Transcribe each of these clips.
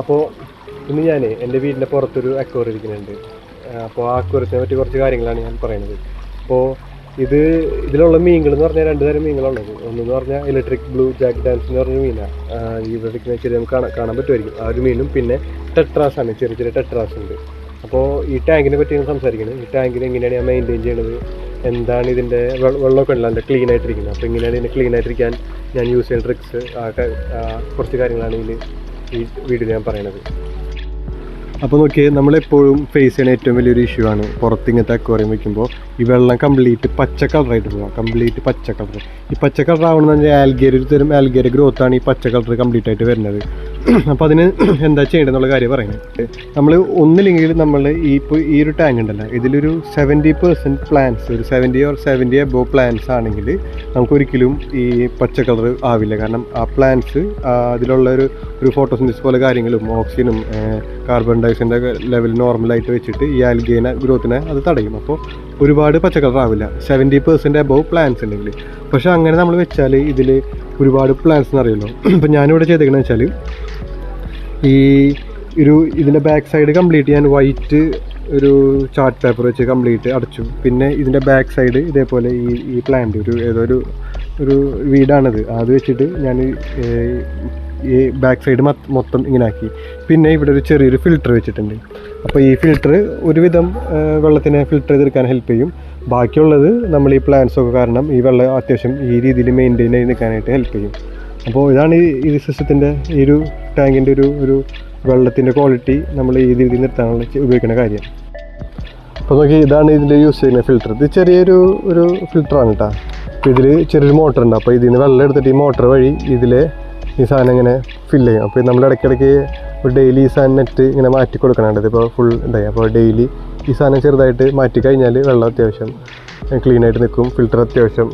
അപ്പോൾ ഇന്ന് ഞാൻ എൻ്റെ വീടിൻ്റെ പുറത്തൊരു അക്വേറിയം ഇരിക്കുന്നുണ്ട്. അപ്പോൾ ആ അക്വേറിയത്തിനെ പറ്റി കുറച്ച് കാര്യങ്ങളാണ് ഞാൻ പറയുന്നത്. അപ്പോൾ ഇതിലുള്ള മീനുകൾ എന്ന് പറഞ്ഞാൽ 2 തരം മീനുകളുള്ളത്. ഒന്നെന്ന് പറഞ്ഞാൽ ഇലക്ട്രിക് ബ്ലൂ ജാക്ക് ഡാൻസ് എന്ന് പറഞ്ഞ മീനാണ്. ഇവിടെ ചെറിയ നമുക്ക് കാണാൻ പറ്റുമായിരിക്കും ആ ഒരു മീനും. പിന്നെ ടെട്രാസാണ്, ചെറിയ ടെട്രാസ് ഉണ്ട്. അപ്പോൾ ഈ ടാങ്കിനെ പറ്റിയാണ് സംസാരിക്കുന്നത്. ഈ ടാങ്കിന് എങ്ങനെയാണ് ഞാൻ മെയിൻറ്റെയിൻ ചെയ്യണത്, എന്താണ് ഇതിൻ്റെ വെള്ളമൊക്കെ ഉണ്ടല്ലോ അതിൻ്റെ ക്ലീൻ ആയിട്ടിരിക്കുന്നത്. അപ്പോൾ എങ്ങനെയാണ് ഇതിനെ ക്ലീൻ ആയിട്ടിരിക്കാൻ ഞാൻ യൂസ് ചെയ്യുന്ന ട്രിക്സ്, കുറച്ച് കാര്യങ്ങളാണ് ഈ വീഡിയോയിൽ ഞാൻ പറയണത്. അപ്പോൾ നോക്കിയേ, നമ്മളെപ്പോഴും ഫേസ് ചെയ്യുന്ന ഏറ്റവും വലിയൊരു ഇഷ്യൂ ആണ് പുറത്ത് ഇങ്ങനത്തെ അക്വേറിയം വയ്ക്കുമ്പോൾ ഈ വെള്ളം കംപ്ലീറ്റ് പച്ച കളറായിട്ട് പോകാം. കംപ്ലീറ്റ് പച്ച കളർ. ഈ പച്ച കളർ ആവണമെന്ന് പറഞ്ഞാൽ ഒരു തരം ആൽഗേര ഗ്രോത്താണ് ഈ പച്ച കളർ കംപ്ലീറ്റ് ആയിട്ട് വരുന്നത്. അപ്പോൾ അതിന് എന്താ ചെയ്യേണ്ടതെന്നുള്ള കാര്യം പറയുന്നത്. നമ്മൾ ഒന്നില്ലെങ്കിൽ നമ്മൾ ഈ ഒരു ടാങ്ക് ഉണ്ടല്ലോ, ഇതിലൊരു 70% പ്ലാന്റ്സ്, ഒരു 70 above പ്ലാന്റ്സ് ആണെങ്കിൽ നമുക്കൊരിക്കലും ഈ പച്ച കളർ ആവില്ല. കാരണം ആ പ്ലാന്റ്സ് അതിലുള്ള ഒരു ഫോട്ടോസിന്തസിസ് പോലെ കാര്യങ്ങളും ഓക്സിജനും കാർബൺ ഡയോക്സൈഡിൻ്റെ ലെവൽ നോർമലായിട്ട് വെച്ചിട്ട് ഈ ആൽഗേന ഗ്രോത്തിനെ അത് തടയും. അപ്പോൾ ഒരുപാട് പച്ച കളർ ആവില്ല 70% above പ്ലാന്റ്സ് ഉണ്ടെങ്കിൽ. പക്ഷേ അങ്ങനെ നമ്മൾ വെച്ചാൽ ഇതിൽ ഒരുപാട് പ്ലാന്റ്സ് എന്നറിയുമല്ലോ. ഇപ്പം ഞാനിവിടെ ചെയ്തേക്കണെന്ന് വെച്ചാൽ ഇതിൻ്റെ ബാക്ക് സൈഡ് കംപ്ലീറ്റ് ഞാൻ വൈറ്റ് ഒരു ചാർട്ട് പേപ്പർ വെച്ച് കംപ്ലീറ്റ് അടച്ചു. പിന്നെ ഇതിൻ്റെ ബാക്ക് സൈഡ് ഇതേപോലെ ഈ പ്ലാന്റ് ഏതൊരു വീടാണിത്, അത് വെച്ചിട്ട് ഞാൻ ഈ ബാക്ക് സൈഡ് മൊത്തം ഇങ്ങനെ ആക്കി. പിന്നെ ഇവിടെ ഒരു ചെറിയൊരു ഫിൽറ്റർ വെച്ചിട്ടുണ്ട്. അപ്പോൾ ഈ ഫിൽറ്റർ ഒരുവിധം വെള്ളത്തിനെ ഫിൽറ്റർ ചെയ്തെടുക്കാൻ ഹെൽപ്പ് ചെയ്യും. ബാക്കിയുള്ളത് നമ്മൾ ഈ പ്ലാന്റ്സൊക്കെ കാരണം ഈ വെള്ളം അത്യാവശ്യം ഈ രീതിയിൽ മെയിൻറ്റെയിൻ ചെയ്ത് നിൽക്കാനായിട്ട് ഹെൽപ്പ് ചെയ്യും. അപ്പോൾ ഇതാണ് ഈ സിസ്റ്റത്തിൻ്റെ ഈ ഒരു ടാങ്കിൻ്റെ ഒരു വെള്ളത്തിൻ്റെ ക്വാളിറ്റി നമ്മൾ ഈ രീതിയിൽ നിർത്താനുള്ള ഉപയോഗിക്കുന്ന കാര്യം. അപ്പോൾ നോക്കി, ഇതാണ് ഇതിൽ യൂസ് ചെയ്യുന്ന ഫിൽറ്റർ. ഇത് ചെറിയൊരു ഫിൽറ്ററാണ് കേട്ടോ. അപ്പോൾ ഇതിൽ ചെറിയൊരു മോട്ടർ ഉണ്ട്. അപ്പോൾ ഇതിൽ നിന്ന് വെള്ളം എടുത്തിട്ട് ഈ മോട്ടർ വഴി ഈ സാധനം ഇങ്ങനെ ഫില്ല് ചെയ്യും. അപ്പോൾ നമ്മൾ ഇടയ്ക്കിടയ്ക്ക് ഡെയിലി ഈ സാധനം നെറ്റ് ഇങ്ങനെ മാറ്റി കൊടുക്കണുണ്ട്. ഇപ്പോൾ ഫുൾ ഇതായി. അപ്പോൾ ഡെയിലി ഈ സാധനം ചെറുതായിട്ട് മാറ്റി കഴിഞ്ഞാൽ വെള്ളം അത്യാവശ്യം ക്ലീനായിട്ട് നിൽക്കും. ഫിൽറ്റർ അത്യാവശ്യം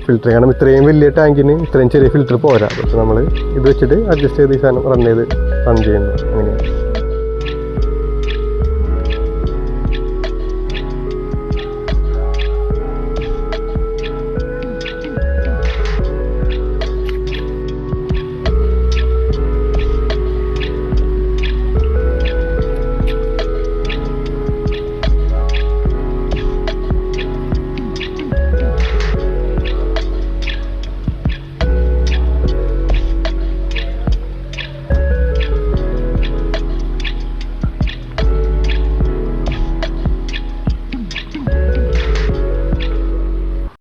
ഫിൽറ്റർ, കാരണം ഇത്രയും വലിയ ടാങ്കിന് ഇത്രയും ചെറിയ ഫിൽറ്റർ പോരാ. പക്ഷെ നമ്മൾ ഇത് വെച്ചിട്ട് അഡ്ജസ്റ്റ് ചെയ്ത് ഈ സാധനം റൺ ചെയ്യുന്നു അങ്ങനെയാണ്.